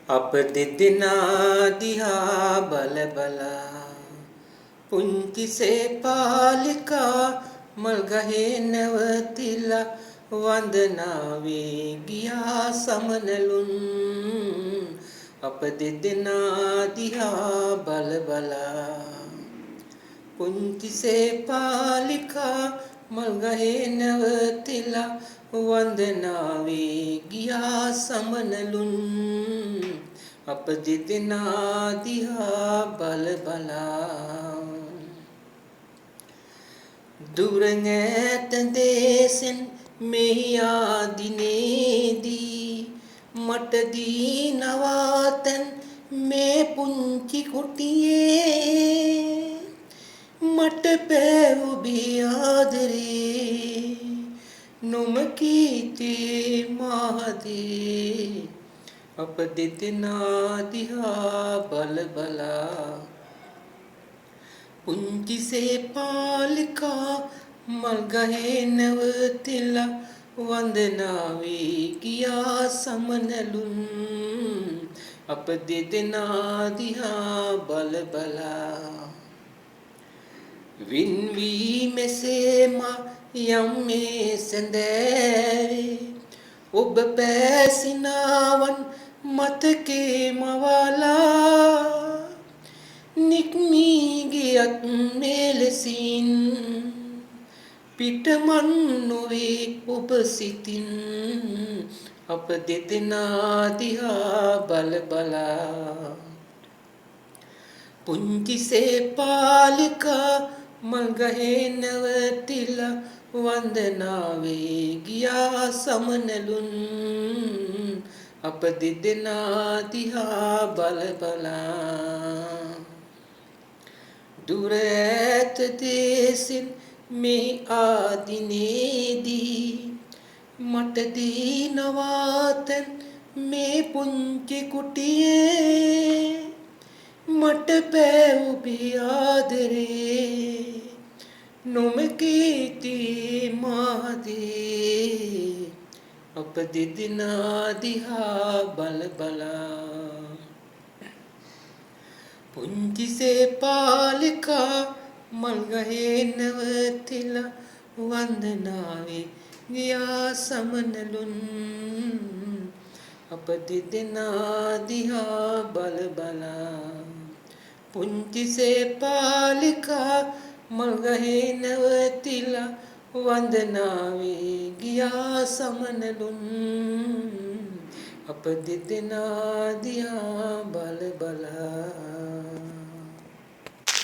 අප දෙදෙනා දිහා බල බලා පුංචි සේපාලිකා මල් ගහේ නැවතිලා වන්දනාවේ ගියා සමනලුන් අප දෙදෙනා දිහා බල බලා පුංචි සේපාලිකා මල් ගහේ නැවතිලා වන්දනාවේ ගියා සමනලුන් අප දෙදෙනා දිහා බල බලා දුර ඈත දේශෙන් මෙහි ආදිනේදී මට දී නවාතැන් මේ පුංචි කුටියේ මට පෑව ඔබේ ආදරේ නොමකීතේ මාදේ අප දෙදෙනා දිහා බල බලා පුංචි සේපාලිකා මල් ගහේ නැවතිලා වන්දනාවේ ගියා සමනලුන් අප දෙදෙනා දිහා බල බලා වින්වී මෙසේම යම් මේ සැඳෑවේ ඔබ පැසිනාවන් මතකේ මවලා නික්මී ගියත් මෙලෙසින් පිටමන් නොවේ ඔබ සිතින් අප දෙදෙනා දිහා බල බලා පුංචි සේපාලිකා මල් ගහේ නැවතිලා වන්දනාවේ ගියා සමනලුන් අප දෙදෙනා දිහා බල බලා දුර ඈත දේශෙන් මේ ආදිනේදී මට දී නවාතැන් මේ පුංචි කුටියේ මට පෑව ඔබේ ආදරේ නොමකීති මාදේ අප දෙදෙනා දිහා බල බලා පුංචි සේපාලිකා මල් ගහේ නැවතිලා වන්දනාවේ ගියා සමනලුන් අප දෙදෙනා දිහා බල බලා පුංචි සේපාලිකා මල් ගහේ නැවතිලා වන්දනාවේ ගියා සමනලුන් අප දෙදෙනා දිහා